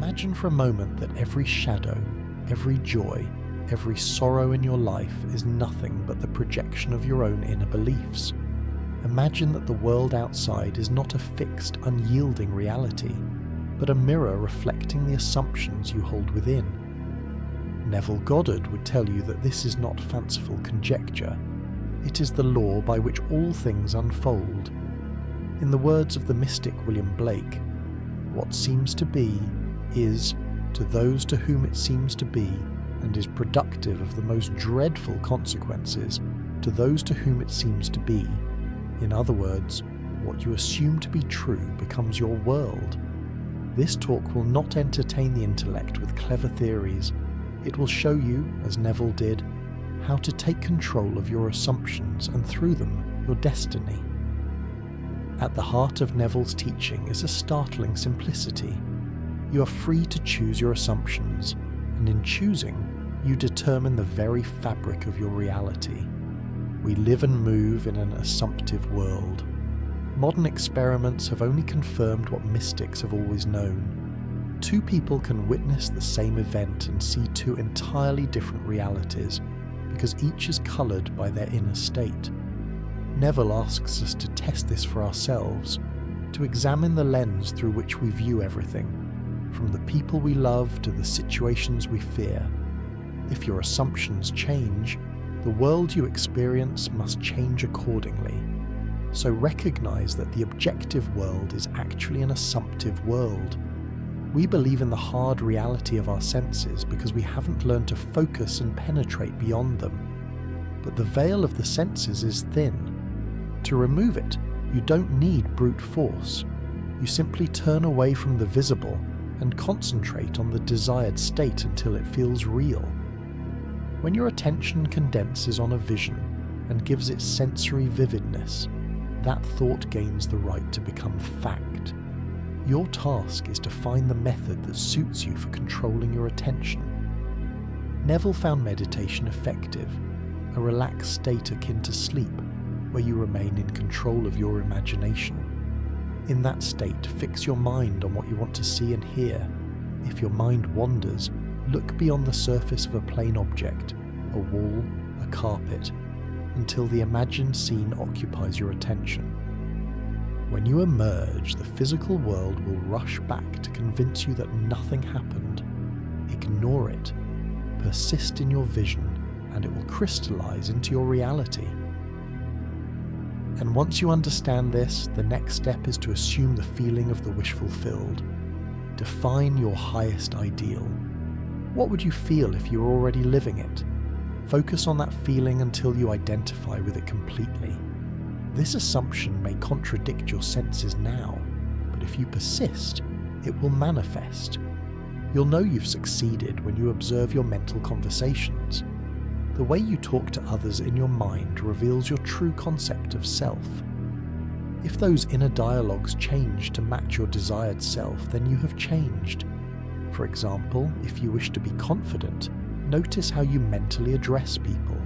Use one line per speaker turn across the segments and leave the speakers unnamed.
Imagine for a moment that every shadow, every joy, every sorrow in your life is nothing but the projection of your own inner beliefs. Imagine that the world outside is not a fixed, unyielding reality, but a mirror reflecting the assumptions you hold within. Neville Goddard would tell you that this is not fanciful conjecture. It is the law by which all things unfold. In the words of the mystic William Blake, what seems to be is, to those to whom it seems to be, and is productive of the most dreadful consequences, to those to whom it seems to be. In other words, what you assume to be true becomes your world. This talk will not entertain the intellect with clever theories. It will show you, as Neville did, how to take control of your assumptions and through them, your destiny. At the heart of Neville's teaching is a startling simplicity. You are free to choose your assumptions, and in choosing, you determine the very fabric of your reality. We live and move in an assumptive world. Modern experiments have only confirmed what mystics have always known. Two people can witness the same event and see two entirely different realities, because each is coloured by their inner state. Neville asks us to test this for ourselves, to examine the lens through which we view everything, from the people we love to the situations we fear. If your assumptions change, the world you experience must change accordingly. So recognize that the objective world is actually an assumptive world. We believe in the hard reality of our senses because we haven't learned to focus and penetrate beyond them. But the veil of the senses is thin. To remove it, you don't need brute force. You simply turn away from the visible and concentrate on the desired state until it feels real. When your attention condenses on a vision and gives it sensory vividness, that thought gains the right to become fact. Your task is to find the method that suits you for controlling your attention. Neville found meditation effective, a relaxed state akin to sleep, where you remain in control of your imagination. In that state, fix your mind on what you want to see and hear. If your mind wanders, look beyond the surface of a plain object, a wall, a carpet, until the imagined scene occupies your attention. When you emerge, the physical world will rush back to convince you that nothing happened. Ignore it. Persist in your vision, and it will crystallize into your reality. And once you understand this, the next step is to assume the feeling of the wish fulfilled. Define your highest ideal. What would you feel if you were already living it? Focus on that feeling until you identify with it completely. This assumption may contradict your senses now, but if you persist, it will manifest. You'll know you've succeeded when you observe your mental conversations. The way you talk to others in your mind reveals your true concept of self. If those inner dialogues change to match your desired self, then you have changed. For example, if you wish to be confident, notice how you mentally address people.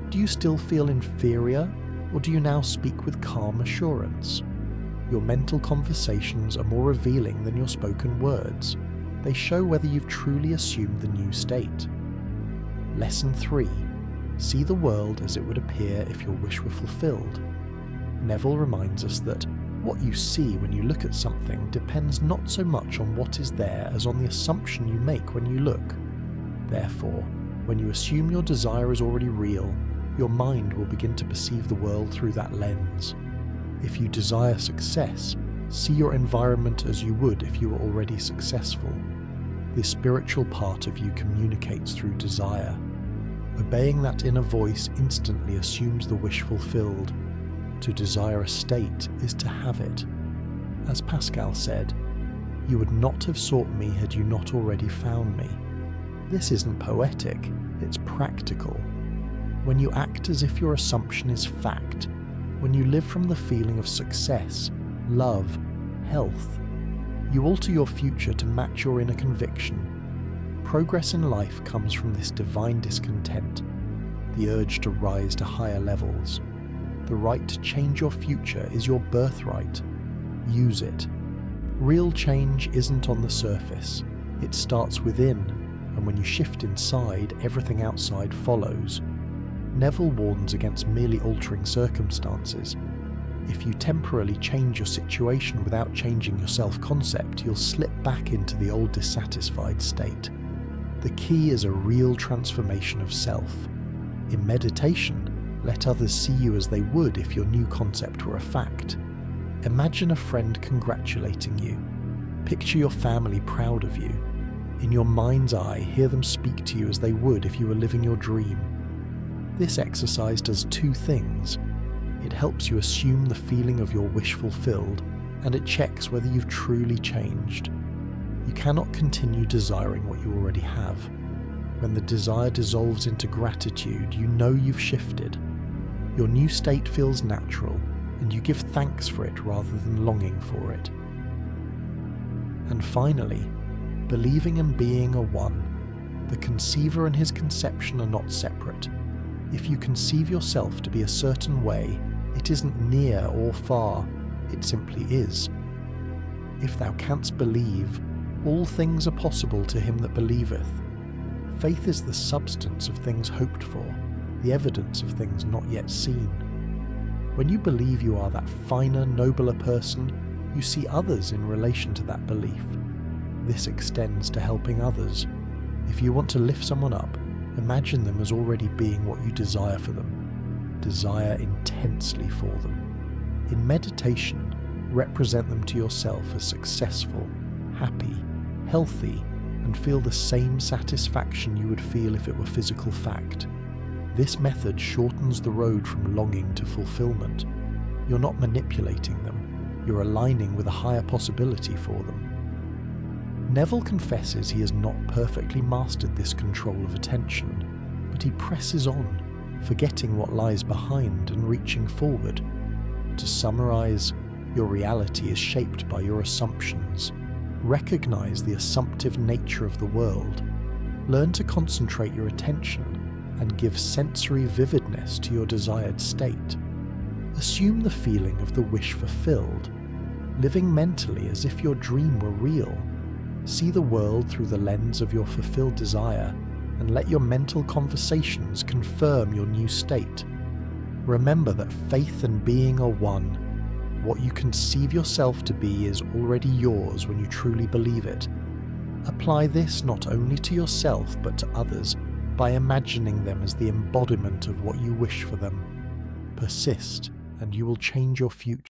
Do you still feel inferior, or do you now speak with calm assurance? Your mental conversations are more revealing than your spoken words. They show whether you've truly assumed the new state. Lesson 3. See the world as it would appear if your wish were fulfilled. Neville reminds us that what you see when you look at something depends not so much on what is there as on the assumption you make when you look. Therefore, when you assume your desire is already real, your mind will begin to perceive the world through that lens. If you desire success, see your environment as you would if you were already successful. The spiritual part of you communicates through desire. Obeying that inner voice instantly assumes the wish fulfilled. To desire a state is to have it. As Pascal said, "You would not have sought me had you not already found me." This isn't poetic, it's practical. When you act as if your assumption is fact, when you live from the feeling of success, love, health, you alter your future to match your inner conviction. Progress in life comes from this divine discontent, the urge to rise to higher levels. The right to change your future is your birthright. Use it. Real change isn't on the surface, It starts within, and when you shift inside, everything outside follows. Neville warns against merely altering circumstances. If you temporarily change your situation without changing your self-concept, you'll slip back into the old dissatisfied state. The key is a real transformation of self. In meditation, let others see you as they would if your new concept were a fact. Imagine a friend congratulating you. Picture your family proud of you. In your mind's eye, hear them speak to you as they would if you were living your dream. This exercise does two things. It helps you assume the feeling of your wish fulfilled, and it checks whether you've truly changed. You cannot continue desiring what you already have. When the desire dissolves into gratitude, you know you've shifted. Your new state feels natural, and you give thanks for it rather than longing for it. And finally, believing and being are one. The conceiver and his conception are not separate. If you conceive yourself to be a certain way, it isn't near or far, it simply is. If thou canst believe, all things are possible to him that believeth. Faith is the substance of things hoped for, the evidence of things not yet seen. When you believe you are that finer, nobler person, you see others in relation to that belief. This extends to helping others. If you want to lift someone up, imagine them as already being what you desire for them. Desire intensely for them. In meditation, represent them to yourself as successful, happy, healthy, and feel the same satisfaction you would feel if it were physical fact. This method shortens the road from longing to fulfillment. You're not manipulating them, you're aligning with a higher possibility for them. Neville confesses he has not perfectly mastered this control of attention, but he presses on, forgetting what lies behind and reaching forward. To summarize, your reality is shaped by your assumptions. Recognize the assumptive nature of the world. Learn to concentrate your attention and give sensory vividness to your desired state. Assume the feeling of the wish fulfilled, living mentally as if your dream were real. See the world through the lens of your fulfilled desire, and let your mental conversations confirm your new state. Remember that faith and being are one. What you conceive yourself to be is already yours when you truly believe it. Apply this not only to yourself but to others by imagining them as the embodiment of what you wish for them. Persist, and you will change your future.